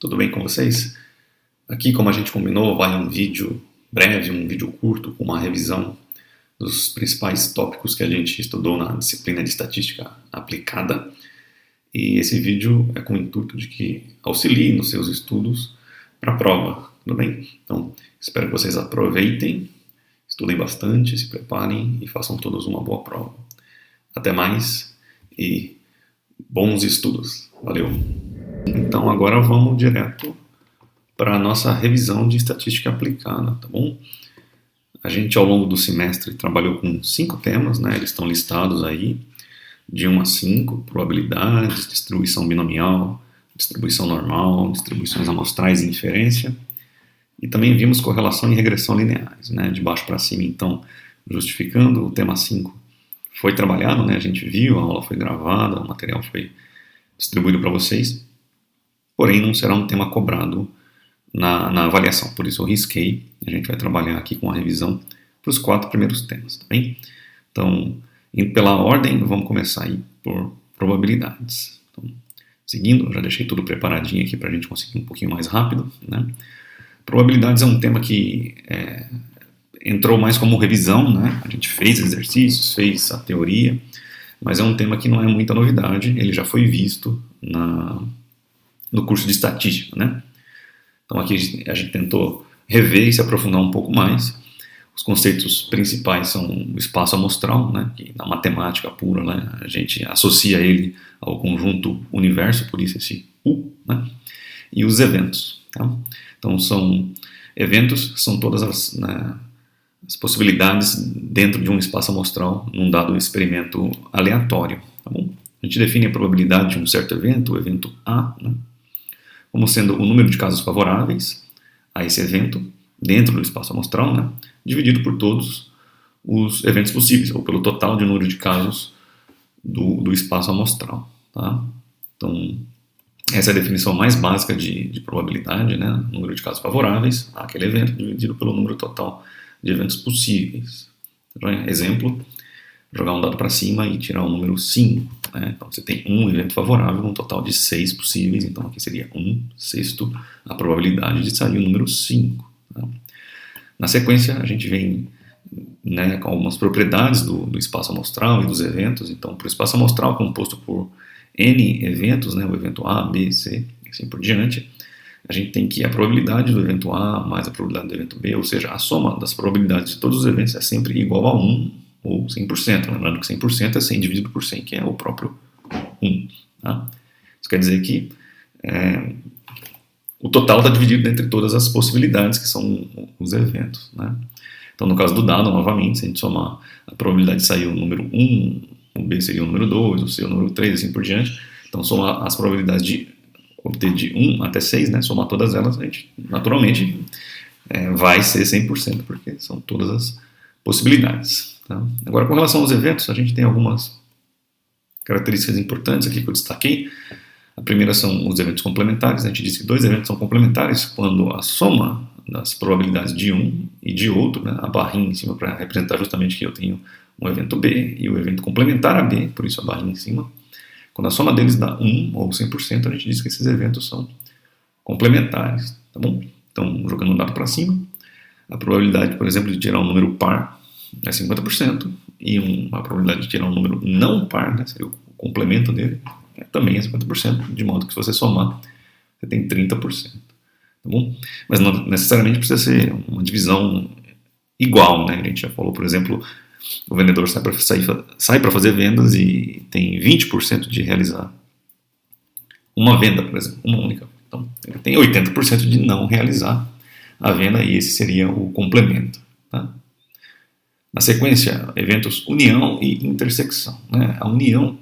Tudo bem com vocês? Aqui, como a gente combinou, vai um vídeo breve, um vídeo curto, com uma revisão dos principais tópicos que a gente estudou na disciplina de estatística aplicada. E esse vídeo é com o intuito de que auxilie nos seus estudos para a prova, tudo bem? Então, espero que vocês aproveitem, estudem bastante, se preparem e façam todos uma boa prova. Até mais e bons estudos. Valeu! Então agora vamos direto para a nossa revisão de estatística aplicada, tá bom? A gente ao longo do semestre trabalhou com 5 temas, né? Eles estão listados aí, de 1 a 5, probabilidades, distribuição binomial, distribuição normal, distribuições amostrais e inferência. E também vimos correlação e regressão lineares, né? De baixo para cima, então, justificando, o tema 5 foi trabalhado, né? A gente viu, a aula foi gravada, o material foi distribuído para vocês. Porém, não será um tema cobrado na avaliação, por isso eu risquei. A gente vai trabalhar aqui com a revisão para os 4 primeiros temas, tá bem? Então, indo pela ordem, vamos começar aí por probabilidades. Então, seguindo, eu já deixei tudo preparadinho aqui para a gente conseguir um pouquinho mais rápido, né? Probabilidades é um tema que entrou mais como revisão, né? A gente fez exercícios, fez a teoria, mas é um tema que não é muita novidade, ele já foi visto no curso de estatística, né? Então aqui a gente tentou rever e se aprofundar um pouco mais. Os conceitos principais são o espaço amostral, né? Que na matemática pura, né? A gente associa ele ao conjunto universo, por isso esse U, né? E os eventos, tá? Então são todas as possibilidades dentro de um espaço amostral num dado experimento aleatório, tá bom? A gente define a probabilidade de um certo evento, o evento A, né? Como sendo o número de casos favoráveis a esse evento dentro do espaço amostral, né, dividido por todos os eventos possíveis, ou pelo total de número de casos do espaço amostral. Tá? Então, essa é a definição mais básica de probabilidade, né, número de casos favoráveis àquele evento dividido pelo número total de eventos possíveis. Então, exemplo, jogar um dado para cima e tirar o número 5. Né? Então você tem um evento favorável, um total de 6 possíveis, então aqui seria 1/6 a probabilidade de sair o número 5. Tá? Na sequência a gente vem, né, com algumas propriedades do espaço amostral e dos eventos. Então para o espaço amostral composto por N eventos, né, o evento A, B, C, e assim por diante, a gente tem que a probabilidade do evento A mais a probabilidade do evento B, ou seja, a soma das probabilidades de todos os eventos é sempre igual a 1, ou 100%, lembrando que 100% é 100 dividido por 100, que é o próprio 1. Tá? Isso quer dizer que o total está dividido entre todas as possibilidades, que são os eventos. Né? Então, no caso do dado, novamente, se a gente somar a probabilidade de sair o número 1, o B seria o número 2, o C o número 3, assim por diante. Então, somar as probabilidades de obter de 1 até 6, né? Somar todas elas, a gente, naturalmente, vai ser 100%, porque são todas as possibilidades. Tá? Agora, com relação aos eventos, a gente tem algumas características importantes aqui que eu destaquei. A primeira são os eventos complementares. A gente diz que 2 eventos são complementares quando a soma das probabilidades de um e de outro, né, a barrinha em cima para representar justamente que eu tenho um evento B e o evento complementar a B, por isso a barrinha em cima. Quando a soma deles dá 1 ou 100%, a gente diz que esses eventos são complementares. Tá bom? Então, jogando um dado para cima, a probabilidade, por exemplo, de tirar um número par é 50%, e a probabilidade de tirar um número não par, né, seria o complemento dele, também é 50%, de modo que se você somar, você tem 30%. Tá bom? Mas não necessariamente precisa ser uma divisão igual, né? A gente já falou, por exemplo, o vendedor sai para fazer vendas e tem 20% de realizar uma venda, por exemplo, uma única. Então, ele tem 80% de não realizar a venda, e esse seria o complemento. Tá? Na sequência, eventos união e intersecção. Né? A união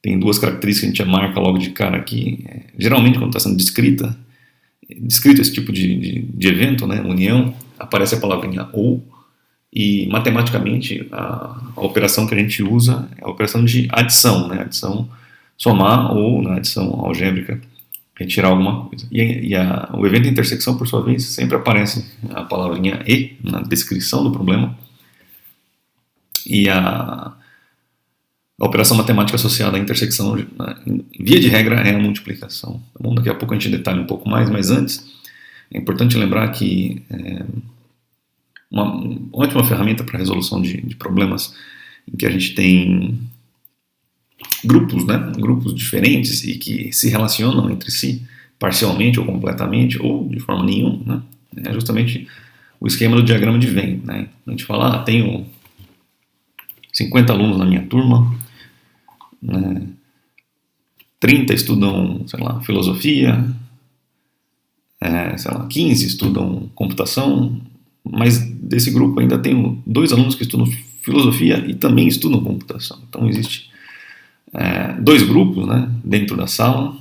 tem 2 características que a gente já marca logo de cara aqui. Geralmente, quando está sendo descrito esse tipo de evento, né? União, aparece a palavrinha ou, e matematicamente a operação que a gente usa é a operação de adição. Né? Adição, somar, ou na adição algébrica, retirar alguma coisa. O evento de intersecção, por sua vez, sempre aparece a palavrinha e na descrição do problema. E a A operação matemática associada à intersecção, via de regra, é a multiplicação. Tá bom? Daqui a pouco a gente detalha um pouco mais, mas antes é importante lembrar que uma ótima ferramenta para resolução de problemas em que a gente tem grupos, né? Grupos diferentes e que se relacionam entre si, parcialmente ou completamente, ou de forma nenhuma, né? É justamente o esquema do diagrama de Venn, né? A gente fala, tenho 50 alunos na minha turma, né? 30 estudam, sei lá, filosofia, 15 estudam computação, mas desse grupo ainda tenho 2 alunos que estudam filosofia e também estudam computação. Então existe 2 grupos, né, dentro da sala,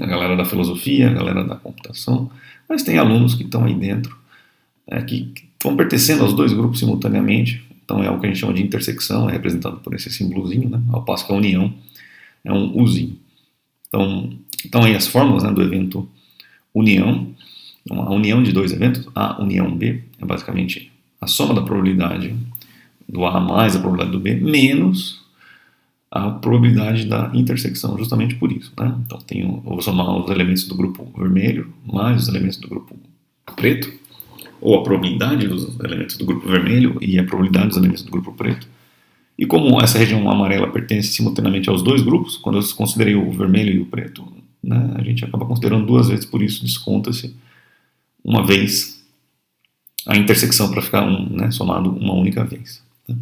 a galera da filosofia, a galera da computação, mas tem alunos que estão aí dentro, que vão pertencendo aos 2 grupos simultaneamente. Então é o que a gente chama de intersecção, é representado por esse símbolozinho, né, ao passo que a união é um Uzinho. Então aí as fórmulas, né, do evento união. Então, a união de 2 eventos, A união B, é basicamente a soma da probabilidade do A mais a probabilidade do B, menos a probabilidade da intersecção, justamente por isso, né? Então eu vou somar os elementos do grupo vermelho mais os elementos do grupo preto, ou a probabilidade dos elementos do grupo vermelho e a probabilidade dos elementos do grupo preto. E como essa região amarela pertence simultaneamente aos 2 grupos, quando eu considerei o vermelho e o preto, né, a gente acaba considerando 2 vezes, por isso desconta-se uma vez a intersecção para ficar somado uma única vez. Né?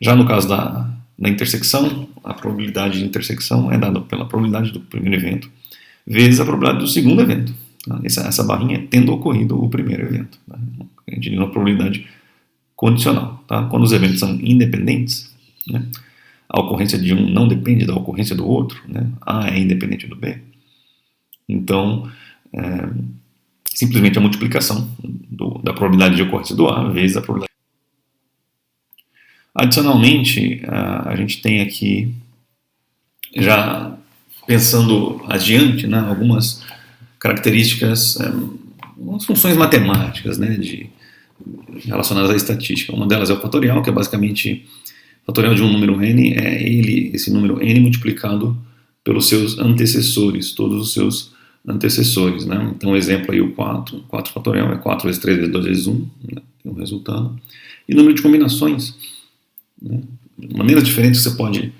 Já no caso da intersecção, a probabilidade de intersecção é dada pela probabilidade do primeiro evento vezes a probabilidade do segundo evento. Tá? Essa barrinha tendo ocorrido o primeiro evento. Tá? A gente diz uma probabilidade condicional. Tá? Quando os eventos são independentes, né, a ocorrência de um não depende da ocorrência do outro, né? A é independente do B. Então, simplesmente a multiplicação da probabilidade de ocorrência do A vezes a probabilidade. Adicionalmente, a gente tem aqui, já pensando adiante, né, algumas características, algumas funções matemáticas, né, relacionadas à estatística. Uma delas é o fatorial, que é basicamente o fatorial de um número n, esse número n multiplicado pelos seus antecessores, todos os seus antecessores, né? Então, um exemplo aí, o 4 fatorial é 4 vezes 3 vezes 2 vezes 1, né? Tem um resultado. E número de combinações, né? De maneiras diferentes você pode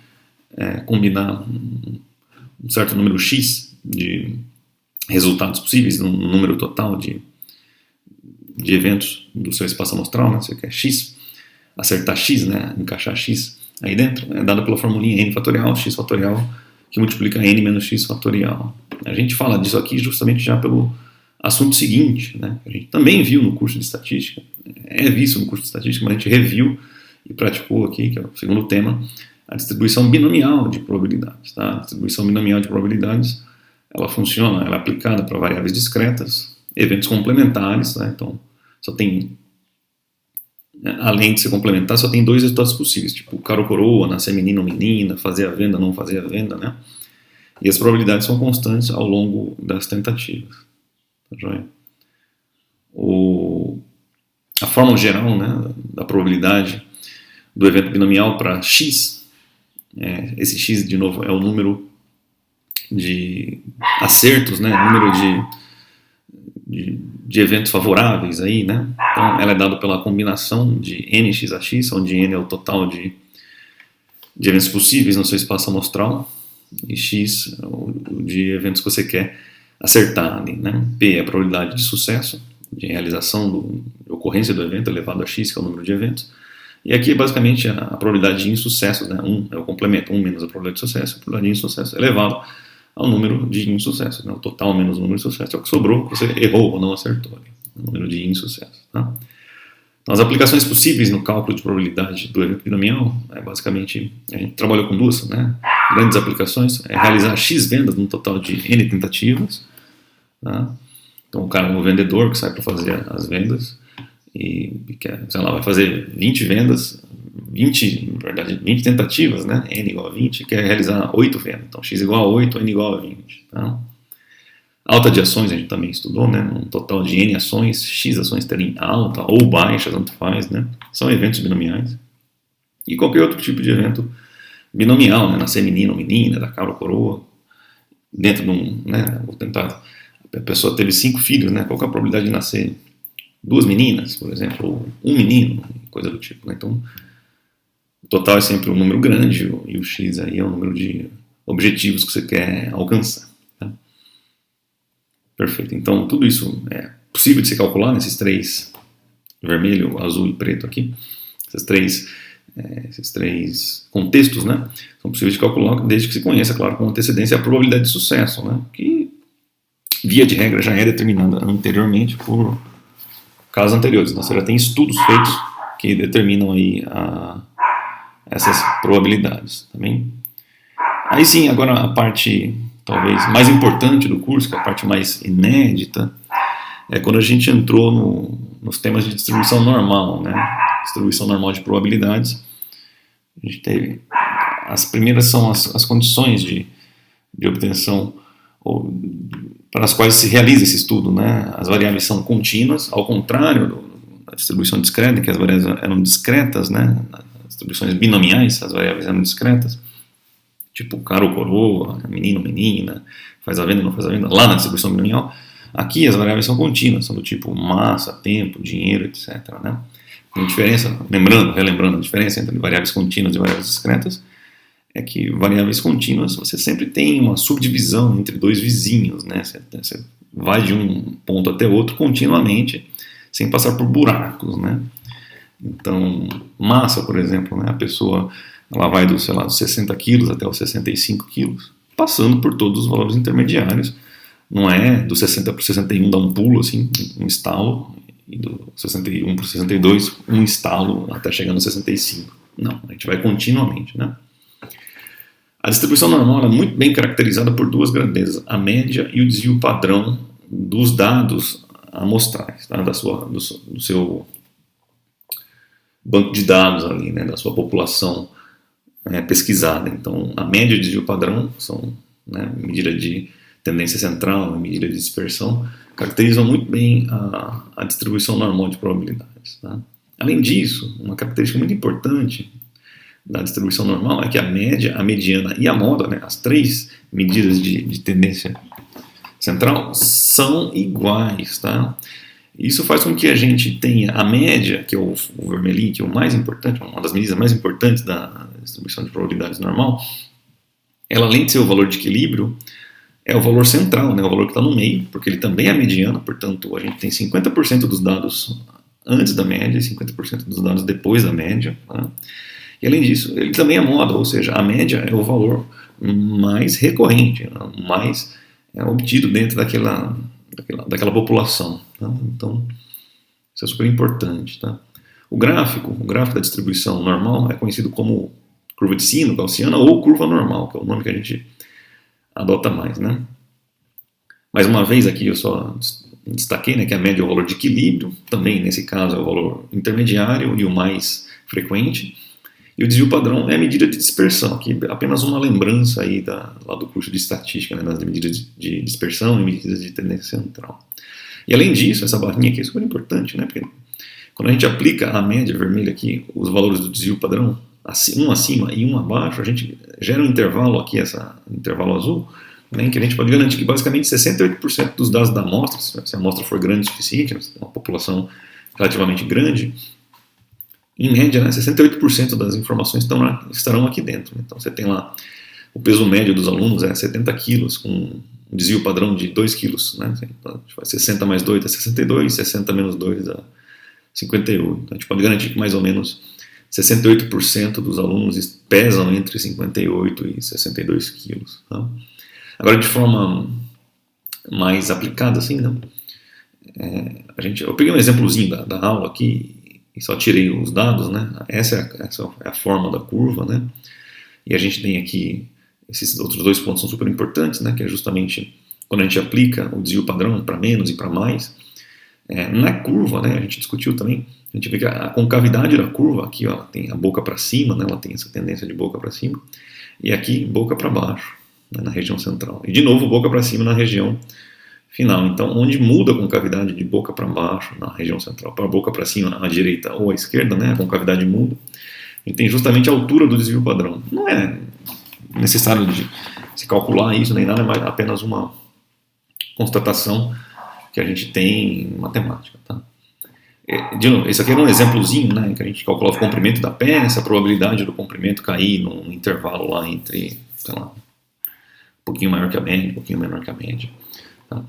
combinar um certo número x de resultados possíveis, um número total de eventos do seu espaço amostral, né? Você quer x, acertar x, né? Encaixar x aí dentro, é dado pela formulinha n fatorial, x fatorial, que multiplica n menos x fatorial. A gente fala disso aqui justamente já pelo assunto seguinte, né? A gente também viu no curso de estatística, é visto no curso de estatística, mas a gente reviu e praticou aqui, que é o segundo tema, a distribuição binomial de probabilidades. Tá? A distribuição binomial de probabilidades, ela funciona, ela é aplicada para variáveis discretas, eventos complementares, né? Então só tem, além de ser complementar, só tem 2 resultados possíveis, tipo cara ou coroa, nascer menino ou menina, fazer a venda, não fazer a venda, né? E as probabilidades são constantes ao longo das tentativas. Tá joia? A fórmula geral, né, da probabilidade do evento binomial para x, esse x, de novo, é o número de acertos, né, número de eventos favoráveis aí, né? Então ela é dada pela combinação de nx a x, onde n é o total de eventos possíveis no seu espaço amostral e x de eventos que você quer acertar ali, né? P é a probabilidade de sucesso, de realização, de ocorrência do evento elevado a x, que é o número de eventos. E aqui basicamente a probabilidade de insucesso, né? 1 é o complemento, 1 menos a probabilidade de sucesso, a probabilidade de insucesso elevado ao número de insucesso, né? O total menos o número de sucesso é o que sobrou, que você errou ou não acertou ali, o número de insucesso. Tá? Então, as aplicações possíveis no cálculo de probabilidade do evento binomial, basicamente, a gente trabalhou com 2, né, grandes aplicações, realizar x vendas num total de n tentativas. Tá? Então, o cara é um vendedor que sai para fazer as vendas e quer, sei lá, vai fazer 20 vendas, 20 tentativas, né, n igual a 20, quer realizar 8 vendas. Então, x igual a 8, n igual a 20. Tá? Alta de ações a gente também estudou, né? Um total de n ações, x ações terem alta ou baixa, tanto faz, né? São eventos binomiais. E qualquer outro tipo de evento binomial, né? Nascer menino ou menina, da cabra ou coroa, dentro de um, né? Vou tentar, a pessoa teve 5 filhos, né? Qual que é a probabilidade de nascer 2 meninas, por exemplo, ou 1 menino, coisa do tipo, né? Então, o total é sempre um número grande e o X aí é o número de objetivos que você quer alcançar. Tá? Perfeito. Então, tudo isso é possível de se calcular nesses 3, vermelho, azul e preto aqui, esses três contextos, né? São possíveis de calcular desde que se conheça, claro, com antecedência a probabilidade de sucesso, né? Que, via de regra, já é determinada anteriormente por casos anteriores. Então, você já tem estudos feitos que determinam aí essas probabilidades, tá bem? Aí sim, agora a parte talvez mais importante do curso, que é a parte mais inédita, é quando a gente entrou nos temas de distribuição normal, né? Distribuição normal de probabilidades. A gente teve, as primeiras são as condições de obtenção para as quais se realiza esse estudo, né? As variáveis são contínuas, ao contrário da distribuição discreta, que as variáveis eram discretas, né? As distribuições binomiais, as variáveis eram discretas, tipo cara ou coroa, menino ou menina, faz a venda ou não faz a venda, lá na distribuição binomial. Aqui as variáveis são contínuas, são do tipo massa, tempo, dinheiro, etc. Né? Tem diferença, relembrando a diferença entre variáveis contínuas e variáveis discretas, é que variáveis contínuas você sempre tem uma subdivisão entre 2 vizinhos, né? Você vai de um ponto até outro continuamente, sem passar por buracos, né? Então, massa, por exemplo, né? A pessoa ela vai dos 60 quilos até os 65 quilos, passando por todos os valores intermediários. Não é do 60 para o 61 dá um pulo, assim, um estalo, e do 61 para o 62 um estalo até chegar no 65. Não, a gente vai continuamente, né? A distribuição normal é muito bem caracterizada por 2 grandezas, a média e o desvio padrão dos dados amostrais, tá? do seu banco de dados ali, né? Da sua população pesquisada. Então, a média e o desvio padrão são, né, medida de tendência central, medida de dispersão, caracterizam muito bem a distribuição normal de probabilidades. Tá? Além disso, uma característica muito importante da distribuição normal é que a média, a mediana e a moda, né, as 3 medidas de tendência central, são iguais. Tá? Isso faz com que a gente tenha a média, que é o vermelhinho, que é o mais importante, uma das medidas mais importantes da distribuição de probabilidades normal. Ela, além de ser o valor de equilíbrio, é o valor central, né, o valor que está no meio, porque ele também é mediano, portanto a gente tem 50% dos dados antes da média e 50% dos dados depois da média. Tá? E além disso, ele também é moda, ou seja, a média é o valor mais recorrente, mais obtido dentro daquela população. Tá? Então, isso é super importante. Tá? O gráfico da distribuição normal é conhecido como curva de sino, gaussiana, ou curva normal, que é o nome que a gente adota mais, né? Mais uma vez aqui eu só destaquei, né, que a média é o valor de equilíbrio, também nesse caso é o valor intermediário e o mais frequente, e o desvio padrão é a medida de dispersão, que é apenas uma lembrança aí lá do curso de estatística, né, das medidas de dispersão e medidas de tendência central. E além disso, essa barrinha aqui é super importante, né, porque quando a gente aplica a média vermelha aqui, os valores do desvio padrão, um acima e um abaixo, a gente gera um intervalo aqui, esse intervalo azul, né, que a gente pode garantir que basicamente 68% dos dados da amostra, se a amostra for grande o suficiente, uma população relativamente grande, em média, né, 68% das informações estarão aqui dentro. Então você tem lá o peso médio dos alunos é 70 quilos, com um desvio padrão de 2 quilos. Né, 60 mais 2 dá 62, 60 menos 2 dá 58. Então a gente pode garantir que mais ou menos 68% dos alunos pesam entre 58 e 62 quilos. Tá? Agora, de forma mais aplicada, assim, né? Eu peguei um exemplozinho da aula aqui e só tirei os dados, né? Essa é a forma da curva, né? E a gente tem aqui esses outros 2 pontos são super importantes, né? Que é justamente quando a gente aplica o desvio padrão para menos e para mais. Na curva, né? A gente discutiu também. A gente vê que a concavidade da curva, aqui ó, ela tem a boca para cima, né, ela tem essa tendência de boca para cima, e aqui boca para baixo, né, na região central. E de novo boca para cima na região final. Então, onde muda a concavidade de boca para baixo, na região central, para boca para cima, à direita ou à esquerda, né, a concavidade muda. a gente tem justamente a altura do desvio padrão. Não é necessário de se calcular isso nem nada, é mais apenas uma constatação que a gente tem em matemática. Tá? De novo, esse aqui era um exemplozinho, né, que a gente calculava o comprimento da peça, a probabilidade do comprimento cair num intervalo lá entre, sei lá, um pouquinho maior que a média, um pouquinho menor que a média. Tá?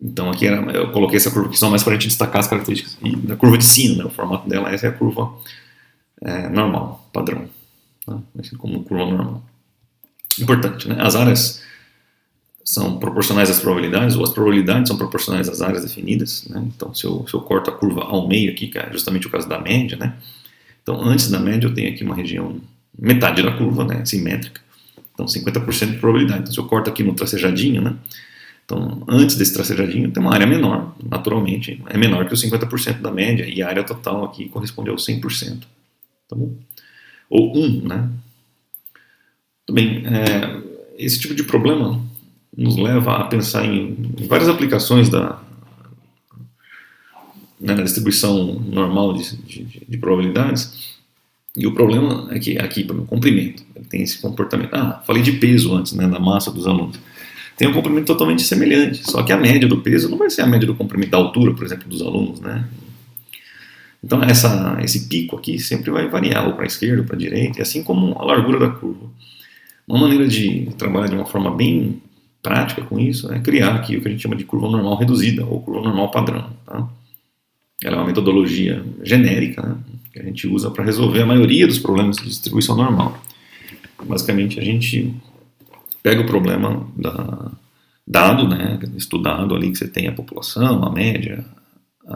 Então aqui eu coloquei essa curva aqui só mais para a gente destacar as características. E da curva de sino, né, o formato dela, essa é a curva normal, padrão. Tá? Assim como curva normal. Importante, né? As áreas são proporcionais às probabilidades, ou as probabilidades são proporcionais às áreas definidas, né? Então, se eu corto a curva ao meio aqui, que é justamente o caso da média, né? Então, antes da média eu tenho aqui uma região, metade da curva, né? Simétrica. Então, 50% de probabilidade. Então, se eu corto aqui no tracejadinho, né? Então, antes desse tracejadinho tem uma área menor, naturalmente, é menor que os 50% da média, e a área total aqui corresponde ao 100%. Tá bom? Ou 1, né? Também, esse tipo de problema nos leva a pensar em várias aplicações da distribuição normal de probabilidades. E o problema é que aqui, para o comprimento, ele tem esse comportamento. Falei de peso antes, né, da massa dos alunos. Tem um comprimento totalmente semelhante, só que a média do peso não vai ser a média do comprimento da altura, por exemplo, dos alunos, né? Então esse pico aqui sempre vai variar, ou para a esquerda ou para a direita, assim como a largura da curva. Uma maneira de trabalhar de uma forma bem prática com isso é criar aqui o que a gente chama de curva normal reduzida, ou curva normal padrão. Tá? Ela é uma metodologia genérica, né, que a gente usa para resolver a maioria dos problemas de distribuição normal. Basicamente, a gente pega o problema dado, né, estudado ali, que você tem a população, a média,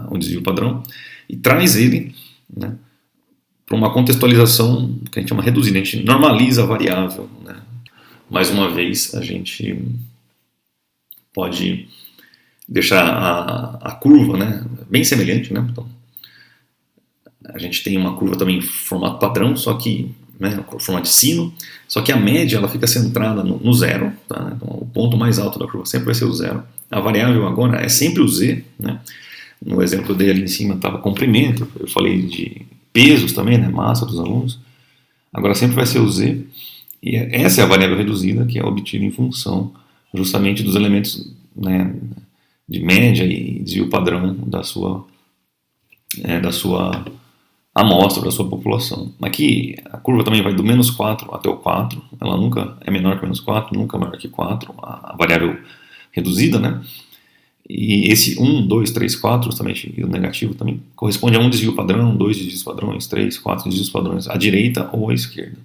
o desvio padrão, e traz ele, né, para uma contextualização que a gente chama reduzida. A gente normaliza a variável. Né? Mais uma vez, a gente pode deixar a curva, né, bem semelhante. Né? Então, a gente tem uma curva também em formato padrão, só que formato de sino, só que a média ela fica centrada no zero. Tá? Então, o ponto mais alto da curva sempre vai ser o zero. A variável agora é sempre o z. Né? No exemplo dele ali em cima estava comprimento, eu falei de pesos também, né, massa dos alunos. Agora sempre vai ser o z, e essa é a variável reduzida que é obtida em função justamente dos elementos, né, de média e desvio padrão da sua amostra, da sua população. Aqui a curva também vai do menos 4 até o 4, ela nunca é menor que menos 4, nunca maior que 4, a variável reduzida, né? E esse 1, 2, 3, 4, justamente, e o negativo também, corresponde a um desvio padrão, 2 desvios padrões, 3, 4 desvios padrões, à direita ou à esquerda.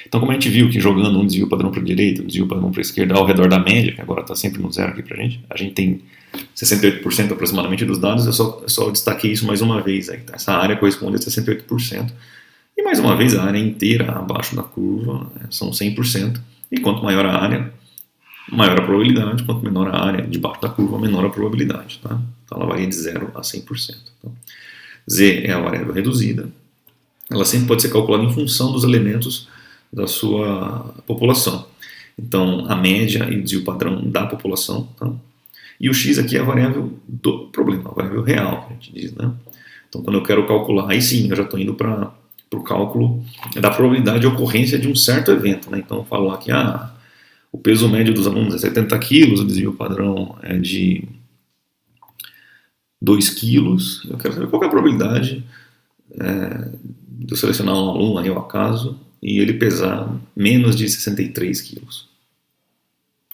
Então, como a gente viu que jogando um desvio padrão para a direita, um desvio padrão para a esquerda, ao redor da média, que agora está sempre no zero aqui para a gente tem 68% aproximadamente dos dados, eu só destaquei isso mais uma vez. Aí, tá? Essa área corresponde a 68%. E mais uma vez, a área inteira abaixo da curva são 100%. E quanto maior a área, maior a probabilidade, quanto menor a área debaixo da curva, menor a probabilidade. Tá? Então ela varia de 0 a 100%. Então, Z é a variável reduzida. Ela sempre pode ser calculada em função dos elementos da sua população. Então, a média e o desvio padrão da população. Tá? E o x aqui é a variável do problema, a variável real, a gente diz. Né? Então, quando eu quero calcular, aí sim, eu já estou indo para o cálculo da probabilidade de ocorrência de um certo evento. Né? Então, eu falo lá que o peso médio dos alunos é 70 quilos, o desvio padrão é de 2 quilos. Eu quero saber qual é a probabilidade de eu selecionar um aluno aí ao acaso e ele pesar menos de 63 quilos.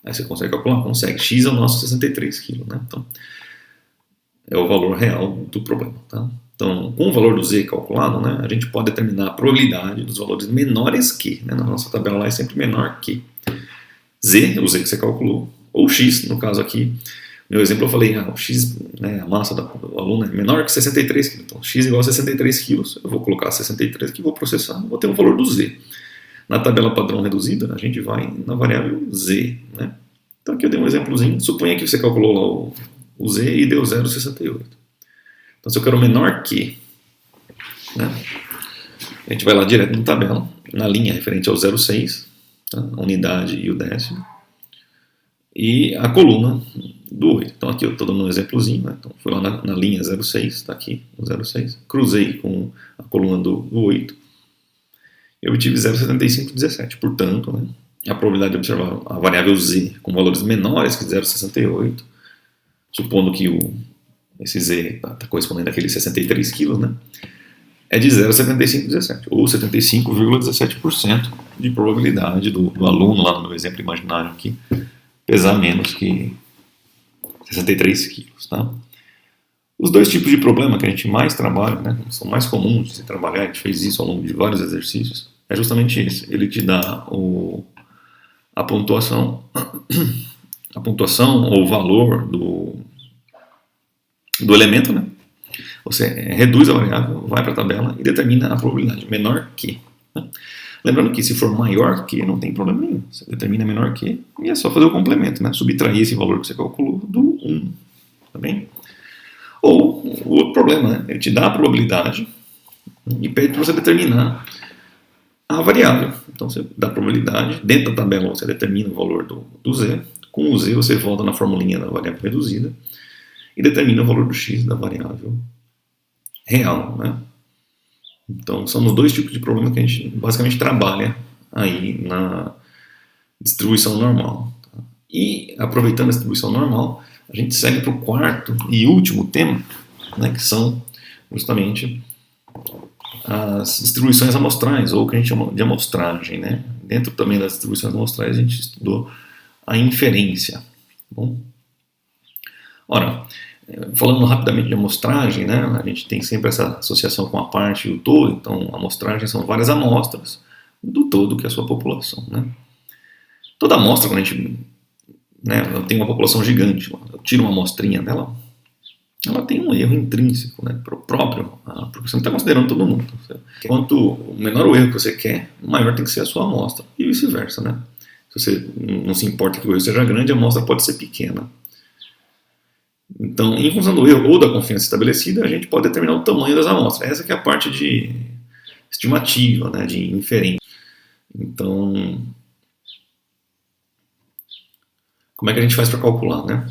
Aí você consegue calcular? Consegue. X é o nosso 63 quilos. Né? Então, é o valor real do problema. Tá? Então, com o valor do Z calculado, né, a gente pode determinar a probabilidade dos valores menores que. Né, na nossa tabela lá é sempre menor que. Z, o Z que você calculou, ou X, no caso aqui, meu exemplo eu falei, o X, né, a massa do aluno é menor que 63 kg, então X igual a 63 kg, eu vou colocar 63 aqui, vou processar, vou ter um valor do Z. Na tabela padrão reduzida, a gente vai na variável Z, né? Então aqui eu dei um exemplozinho, suponha que você calculou lá o Z e deu 0,68. Então se eu quero menor que, né, a gente vai lá direto na tabela, na linha referente ao 0,6, tá? A unidade e o décimo, e a coluna do 8. Então aqui eu estou dando um exemplozinho, né? Então fui lá na linha 0,6, está aqui o 0,6, cruzei com a coluna do 8, eu obtive 0,7517. Portanto, né, a probabilidade de observar a variável z com valores menores que 0,68, supondo que esse z está correspondendo àqueles 63 quilos, né, é de 0,7517, ou 75,17% de probabilidade do aluno, lá no meu exemplo imaginário aqui, pesar menos que 63 quilos. Tá? Os dois tipos de problema que a gente mais trabalha, né, são mais comuns de se trabalhar, a gente fez isso ao longo de vários exercícios, é justamente esse. Ele te dá a pontuação ou o valor do elemento, né? Você reduz a variável, vai para a tabela e determina a probabilidade menor que. Né? Lembrando que se for maior que, não tem problema nenhum. Você determina menor que e é só fazer o complemento, né? Subtrair esse valor que você calculou do 1. Tá bem? Ou o outro problema, né? Ele te dá a probabilidade e pede para você determinar a variável. Então você dá a probabilidade, dentro da tabela você determina o valor do z. Com o z você volta na formulinha da variável reduzida e determina o valor do x da variável real, né? Então são os dois tipos de problema que a gente basicamente trabalha aí na distribuição normal. Tá? E aproveitando a distribuição normal, a gente segue para o quarto e último tema, né, que são justamente as distribuições amostrais, ou o que a gente chama de amostragem. Né? Dentro também das distribuições amostrais a gente estudou a inferência. Bom? Ora, falando rapidamente de amostragem, né, a gente tem sempre essa associação com a parte e o todo. Então, amostragem são várias amostras do todo que é a sua população. Né? Toda amostra, quando a gente tem uma população gigante, eu tiro uma amostrinha dela, ela tem um erro intrínseco, né, próprio, porque você não está considerando todo mundo. Quanto menor o erro que você quer, maior tem que ser a sua amostra, e vice-versa. Né? Se você não se importa que o erro seja grande, a amostra pode ser pequena. Então, em função do erro ou da confiança estabelecida, a gente pode determinar o tamanho das amostras. Essa que é a parte de estimativa, né, de inferência. Então, como é que a gente faz para calcular, né?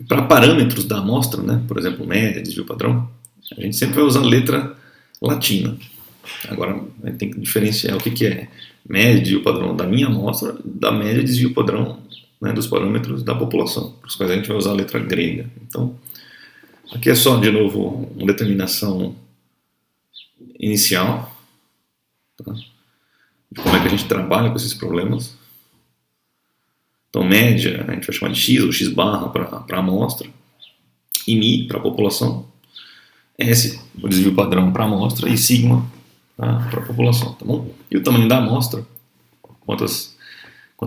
Para parâmetros da amostra, né, por exemplo, média, desvio padrão, a gente sempre vai usar letra latina. Agora, a gente tem que diferenciar o que é média, desvio padrão da minha amostra, da média, desvio padrão, né, dos parâmetros da população, para os quais a gente vai usar a letra grega. Então, aqui é só, de novo, uma determinação inicial, tá, de como é que a gente trabalha com esses problemas. Então, média, a gente vai chamar de x ou x barra para a amostra, e mi para a população, S, o desvio padrão para a amostra, e sigma para a população. Tá bom? E o tamanho da amostra, quantos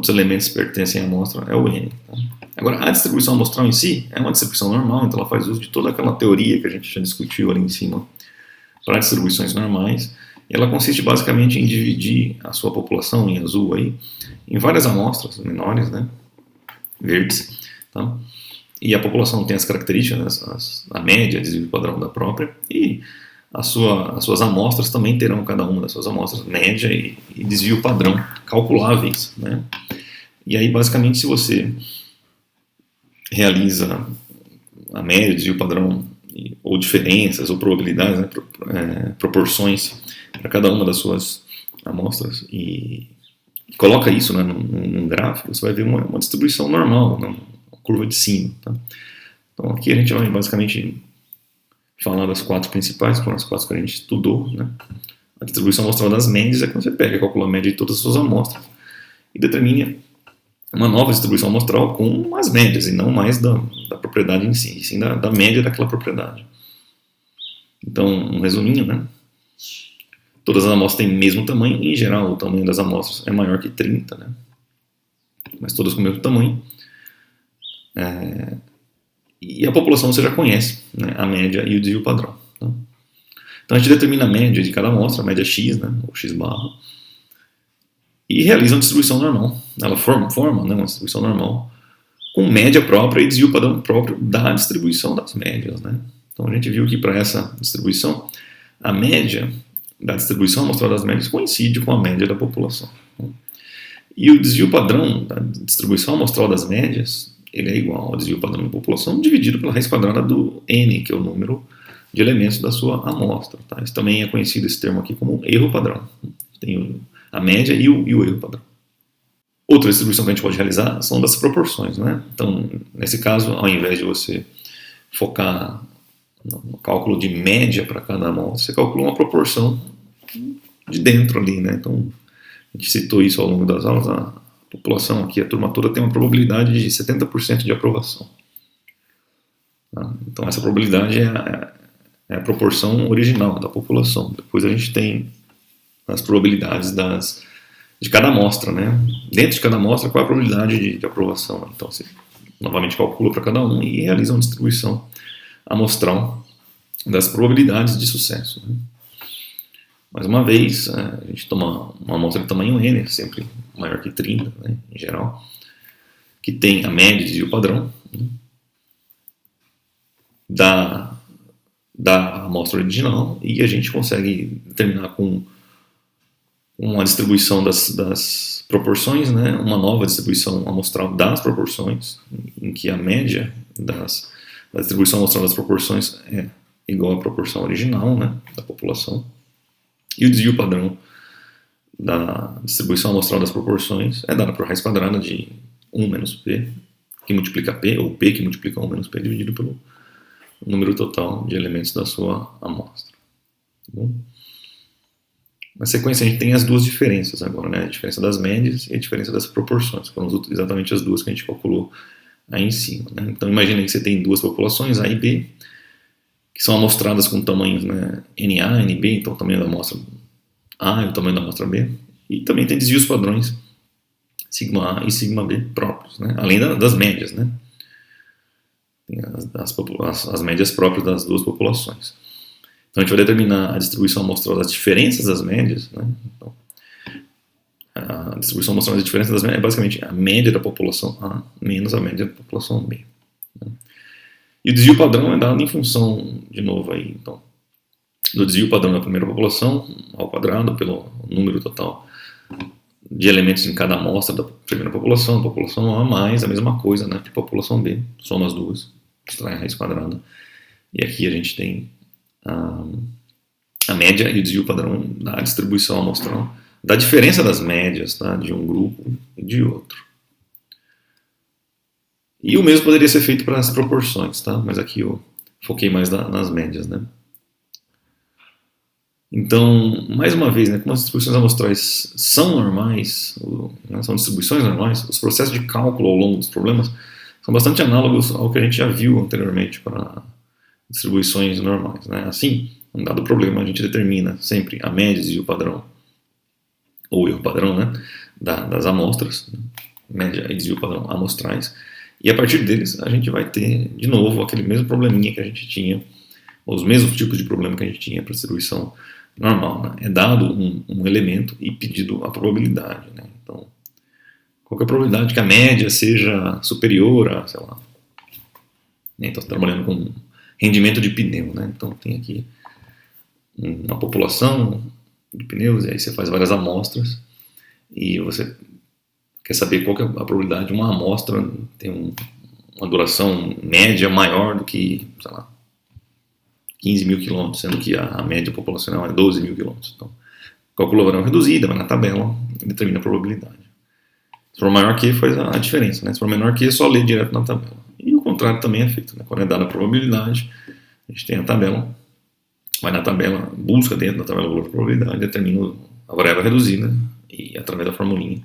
elementos pertencem à amostra, é o n. Tá? Agora, a distribuição amostral em si é uma distribuição normal, então ela faz uso de toda aquela teoria que a gente já discutiu ali em cima para distribuições normais. E ela consiste basicamente em dividir a sua população, em azul aí, em várias amostras menores, né, verdes, tá? E a população tem as características, a média, desvio padrão da própria, e as suas amostras também terão, cada uma das suas amostras, média e desvio padrão calculáveis, né? E aí, basicamente, se você realiza a média, desvio padrão, ou diferenças, ou probabilidades, né, proporções para cada uma das suas amostras e coloca isso, né, num gráfico, você vai ver uma distribuição normal, uma curva de sino. Tá? Então aqui a gente vai basicamente falar das quatro principais, foram as quatro que a gente estudou. Né? A distribuição amostral das médias é quando você pega e calcula a média de todas as suas amostras e determina uma nova distribuição amostral com as médias, e não mais da propriedade em si, e sim da média daquela propriedade. Então, um resuminho, né? Todas as amostras têm o mesmo tamanho, e em geral o tamanho das amostras é maior que 30, né? Mas todas com o mesmo tamanho. E a população você já conhece, né? A média e o desvio padrão. Tá? Então a gente determina a média de cada amostra, a média x, né? Ou x barra, e realiza uma distribuição normal. Ela forma, né? Uma distribuição normal com média própria e desvio padrão próprio da distribuição das médias, né? Então a gente viu que para essa distribuição, a média da distribuição amostral das médias coincide com a média da população. E o desvio padrão da distribuição amostral das médias, ele é igual ao desvio padrão da população dividido pela raiz quadrada do n, que é o número de elementos da sua amostra. Tá? Isso também é conhecido, esse termo aqui, como erro padrão. Tem a média e o erro padrão. Outra distribuição que a gente pode realizar são das proporções. Né? Então, nesse caso, ao invés de você focar no cálculo de média para cada amostra, você calcula uma proporção de dentro ali. Né? Então, a gente citou isso ao longo das aulas, a população aqui, a turma toda tem uma probabilidade de 70% de aprovação. Tá? Então, essa probabilidade é a proporção original da população. Depois a gente tem as probabilidades de cada amostra, né? Dentro de cada amostra, qual é a probabilidade de aprovação? Então, você novamente calcula para cada um e realiza uma distribuição amostral das probabilidades de sucesso. Né? Mais uma vez, a gente toma uma amostra de tamanho N, sempre maior que 30, né, em geral, que tem a média e o padrão, né, da amostra original, e a gente consegue determinar com uma distribuição das proporções, né, uma nova distribuição amostral das proporções, em que a média da distribuição amostral das proporções é igual à proporção original, né, da população, e o desvio padrão da distribuição amostral das proporções é dado por raiz quadrada de 1 menos P, que multiplica P, ou P que multiplica 1 menos P, dividido pelo número total de elementos da sua amostra. Tá bom? Na sequência, a gente tem as duas diferenças agora, né? A diferença das médias e a diferença das proporções. Foram exatamente as duas que a gente calculou aí em cima. Né? Então, imagine que você tem duas populações, A e B, que são amostradas com tamanhos, né, NA, NB, então o tamanho da amostra A e o tamanho da amostra B. E também tem desvios padrões sigma A e sigma B próprios, né? Além das médias, né? Tem as médias próprias das duas populações. Então a gente vai determinar a distribuição amostral das diferenças das médias. Né? Então, a distribuição amostral das diferenças das médias é basicamente a média da população A menos a média da população B. Né? E o desvio padrão é dado em função, de novo, aí, então, do desvio padrão da primeira população ao quadrado pelo número total de elementos em cada amostra da primeira população A mais a mesma coisa, né, para a população B, soma as duas, extrai a raiz quadrada. E aqui a gente tem a média e o desvio padrão da distribuição amostral, da diferença das médias, tá, de um grupo e de outro. E o mesmo poderia ser feito para as proporções, tá? Mas aqui eu foquei mais nas médias, né? Então, mais uma vez, né, como as distribuições amostrais são normais, né, são distribuições normais, os processos de cálculo ao longo dos problemas são bastante análogos ao que a gente já viu anteriormente para distribuições normais. Né? Assim, um dado problema, a gente determina sempre a média e o padrão, ou erro padrão, né, das amostras, né, média e desvio padrão amostrais, e a partir deles a gente vai ter, de novo, aquele mesmo probleminha que a gente tinha, os mesmos tipos de problema que a gente tinha para distribuição normal. Né? É dado um elemento e pedido a probabilidade. Né? Então, qual que é a probabilidade que a média seja superior a, sei lá, né? Então, você está trabalhando com rendimento de pneu. Né? Então, tem aqui uma população de pneus, e aí você faz várias amostras, e você quer saber qual que é a probabilidade de uma amostra ter uma duração média maior do que, sei lá, 15 mil quilômetros, sendo que a média populacional é 12 mil quilômetros. Então, calcula a variável reduzida, vai na tabela e determina a probabilidade. Se for maior que, faz a diferença. Né? Se for menor que, é só ler direto na tabela. E o contrário também é feito. Né? Quando é dada a probabilidade, a gente tem a tabela, vai na tabela, busca dentro da tabela o valor de probabilidade, determina a variável reduzida e, através da formulinha,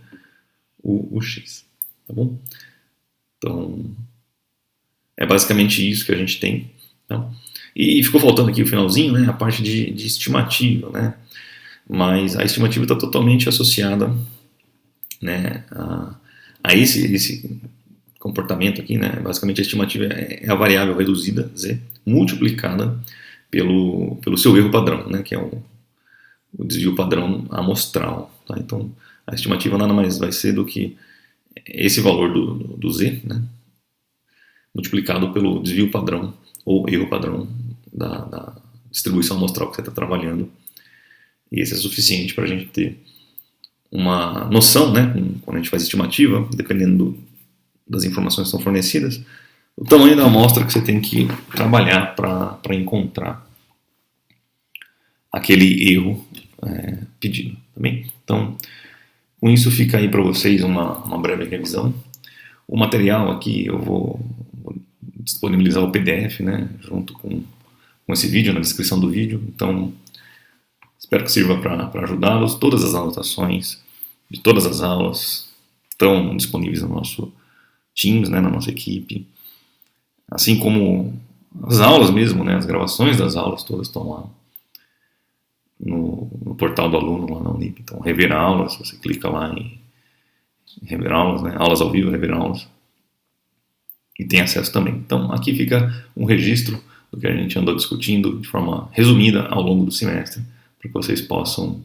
o x. Tá bom? Então, é basicamente isso que a gente tem. Tá? E ficou faltando aqui o finalzinho, né, a parte de estimativa, né, mas a estimativa está totalmente associada, né, a esse comportamento aqui, né, basicamente a estimativa é a variável reduzida, z, multiplicada pelo seu erro padrão, né, que é o desvio padrão amostral. Tá? Então, a estimativa nada mais vai ser do que esse valor do z, né, multiplicado pelo desvio padrão ou erro padrão da distribuição amostral que você está trabalhando. E esse é suficiente para a gente ter uma noção, né, quando a gente faz estimativa, dependendo das informações que são fornecidas, o tamanho da amostra que você tem que trabalhar para encontrar aquele erro pedido, tá bem? Então, com isso fica aí para vocês uma breve revisão. O material aqui eu vou disponibilizar o PDF, né, junto com esse vídeo, na descrição do vídeo. Então, espero que sirva para ajudá-los. Todas as anotações de todas as aulas estão disponíveis no nosso Teams, né, na nossa equipe. Assim como as aulas mesmo, né, as gravações das aulas todas estão lá no portal do aluno, lá na Unip. Então, Rever Aulas, você clica lá em Rever Aulas, né, aulas ao vivo, Rever Aulas. E tem acesso também. Então, aqui fica um registro do que a gente andou discutindo de forma resumida ao longo do semestre, para que vocês possam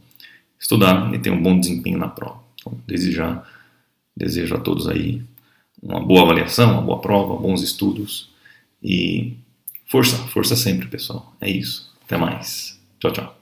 estudar e ter um bom desempenho na prova. Então, desejo a todos aí uma boa avaliação, uma boa prova, bons estudos e força sempre, pessoal. É isso. Até mais. Tchau, tchau.